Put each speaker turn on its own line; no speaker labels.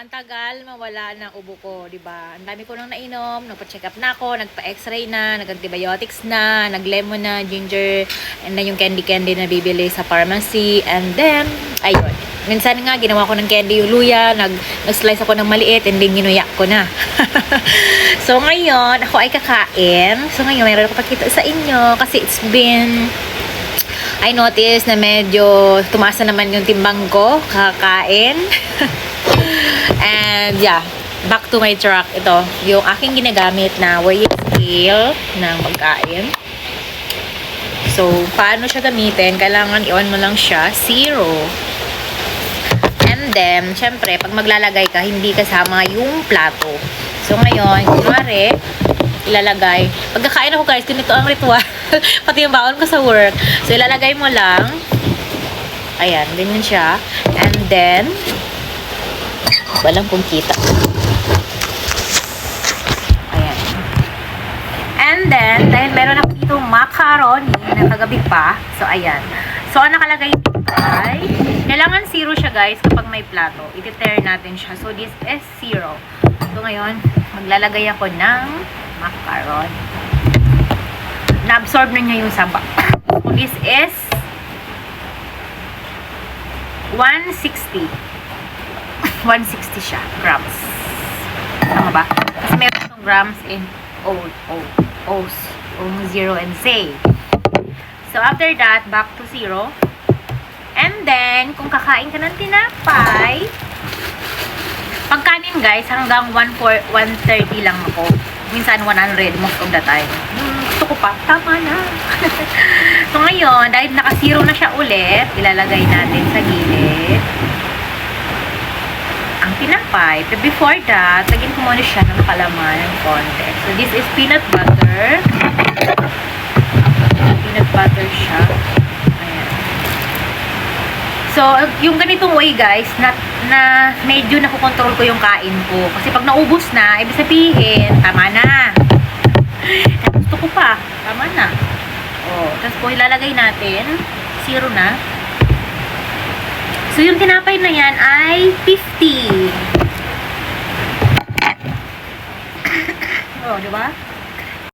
ang tagal mawala ng ubo ko, di ba? Ang dami ko nang nainom, nagpa-check up na ako, nagpa-x-ray na, nag-antibiotics na, nag-lemon na, ginger, and then yung candy na bibili sa pharmacy, and then, ayun. Minsan nga, ginawa ko ng candy yung luya, nag-slice ako ng maliit, and then ginuyak ko na. So, ngayon, ako ay kakain. So, ngayon, mayroon ko pakita sa inyo, kasi it's been, I noticed na medyo tumaas na naman yung timbang ko, kakain. And yeah, back to my truck. Ito, yung aking ginagamit na weighing scale ng pagkain. So, paano siya gamitin? Kailangan i-on mo lang siya, 0. And then, syempre, pag maglalagay ka, hindi kasama yung plato. So, ngayon, kunwari, ilalagay. Pagkakain ako guys, ganito ang ritual. Pati yung baon ko sa work. So, ilalagay mo lang. Ayan, ganyan siya. And then, walang kung kita. Ayan. And then, dahil meron ako dito macaroni na kagabi pa. So, ayan. So, ang nakalagay dito ay, kailangan 0 siya guys kapag may plato. I-tear natin siya. So, this is 0. So, ngayon, maglalagay ako ng macaroni. Na-absorb na niya yung saba. So, this is 160. 160 siya, grams. Tama ba? Kasi meron itong grams in O's. 0 and say. So, after that, back to 0. And then, kung kakain ka ng tinapay, pagkanin guys, hanggang 130 lang ako. Minsan 100 most of the time. Gusto ko pa, tama na. So, ngayon, dahil naka-0 na siya ulit, ilalagay natin sa gilid ang tinapay. But before that, lagyan ko muna siya ng kalaman ng konti. So, this is peanut butter. Peanut butter siya. Ayan. So, yung ganitong way, guys, na medyo nakokontrol ko yung kain ko. Kasi pag naubos na, ibig sabihin, tama na. Gusto ko pa. Tama na. O, tapos po ilalagay natin, 0 na. So, yung tinapay na yan ay 50. Oh, diba?